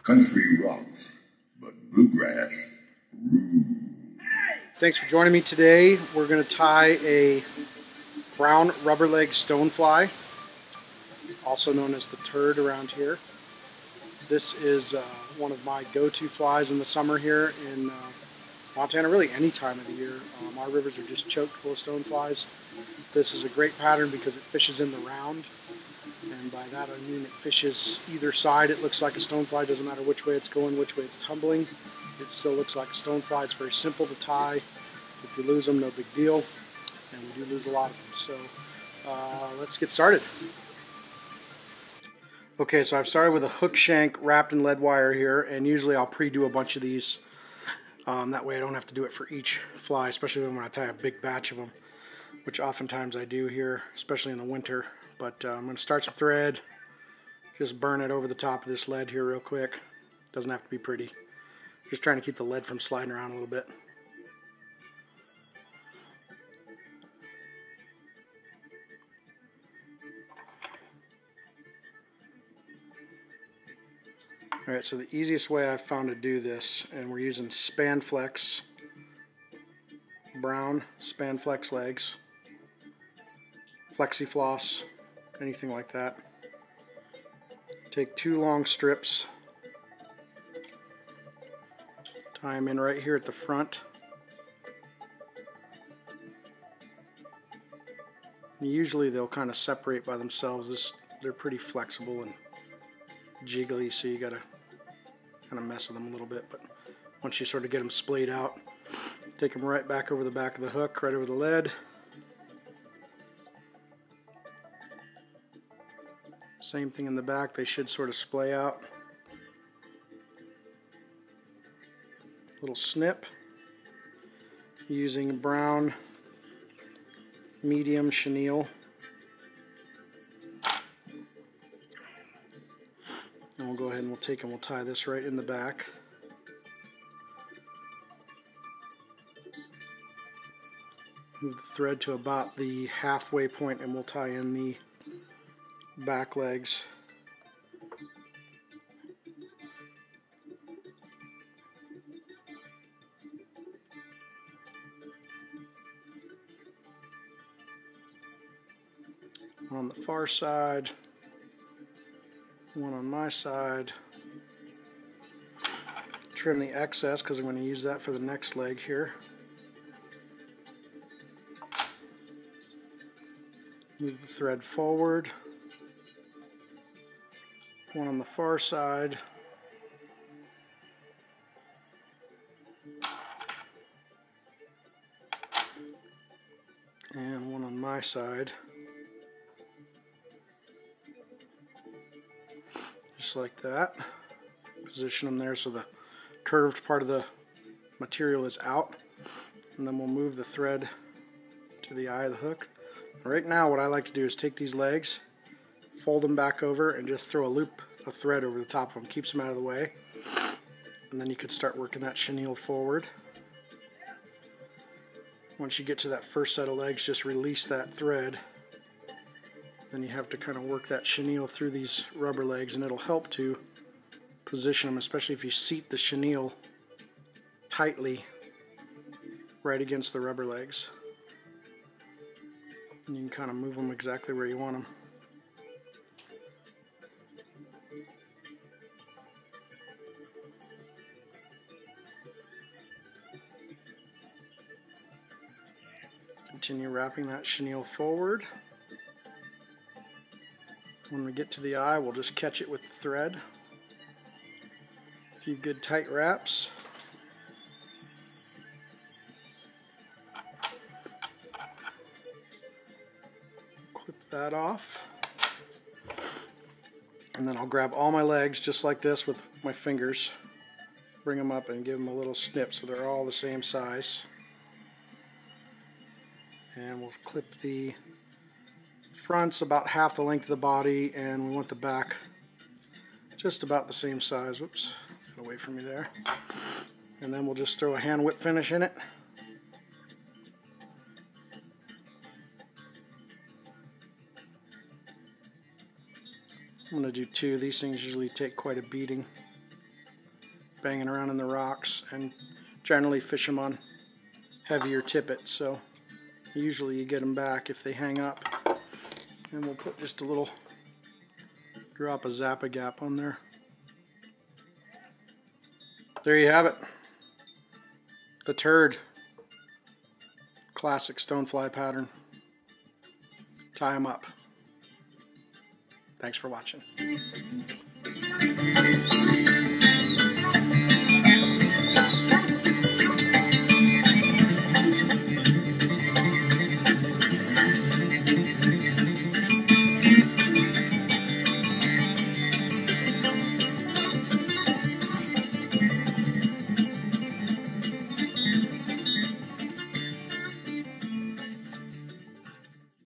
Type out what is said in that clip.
Country rocks, but bluegrass rules. Thanks for joining me today. We're going to tie a brown rubber leg stonefly, also known as the turd around here. This is one of my go-to flies in the summer here in Montana, really any time of the year. Our rivers are just choked full of stoneflies. This is a great pattern because it fishes in the round, and by that I mean it fishes either side. It looks like a stonefly, doesn't matter which way it's going, which way it's tumbling. It still looks like a stonefly. It's very simple to tie. If you lose them, no big deal, and we do lose a lot of them. So let's get started. Okay, so I've started with a hook shank wrapped in lead wire here, and usually I'll pre-do a bunch of these. That way I don't have to do it for each fly, especially when I tie a big batch of them, which oftentimes I do here, especially in the winter. But I'm going to start some thread, just burn it over the top of this lead here real quick. Doesn't have to be pretty. Just trying to keep the lead from sliding around a little bit. Alright, so the easiest way I've found to do this, and we're using Spanflex, brown Spanflex legs, Flexi Floss, anything like that. Take two long strips, tie them in right here at the front. And usually they'll kind of separate by themselves. They're pretty flexible and jiggly, so you gotta kind of mess with them a little bit. But once you sort of get them splayed out, take them right back over the back of the hook, right over the lead. Same thing in the back, they should sort of splay out. Little snip, using brown medium chenille. And we'll go ahead and we'll take and we'll tie this right in the back. Move the thread to about the halfway point and we'll tie in the back legs. On the far side, one on my side. Trim the excess because I'm going to use that for the next leg here. Move the thread forward. One on the far side. And one on my side. Just like that. Position them there so the curved part of the material is out. And then we'll move the thread to the eye of the hook. Right now what I like to do is take these legs, fold them back over, and just throw a loop of thread over the top of them. Keeps them out of the way. And then you could start working that chenille forward. Once you get to that first set of legs, just release that thread. Then you have to kind of work that chenille through these rubber legs, and it'll help to position them, especially if you seat the chenille tightly right against the rubber legs. And you can kind of move them exactly where you want them. Continue wrapping that chenille forward. When we get to the eye, we'll just catch it with the thread. A few good tight wraps. Clip that off. And then I'll grab all my legs just like this with my fingers. Bring them up and give them a little snip so they're all the same size. And we'll clip the front's about half the length of the body, and we want the back just about the same size. Whoops, get away from me there. And then we'll just throw a hand whip finish in it. I'm going to do two. These things usually take quite a beating. banging around in the rocks, and generally fish them on heavier tippets, so usually you get them back if they hang up. And we'll put just a little drop of Zappa Gap on there. There you have it. The Turd. Classic stonefly pattern. Tie them up. Thanks for watching.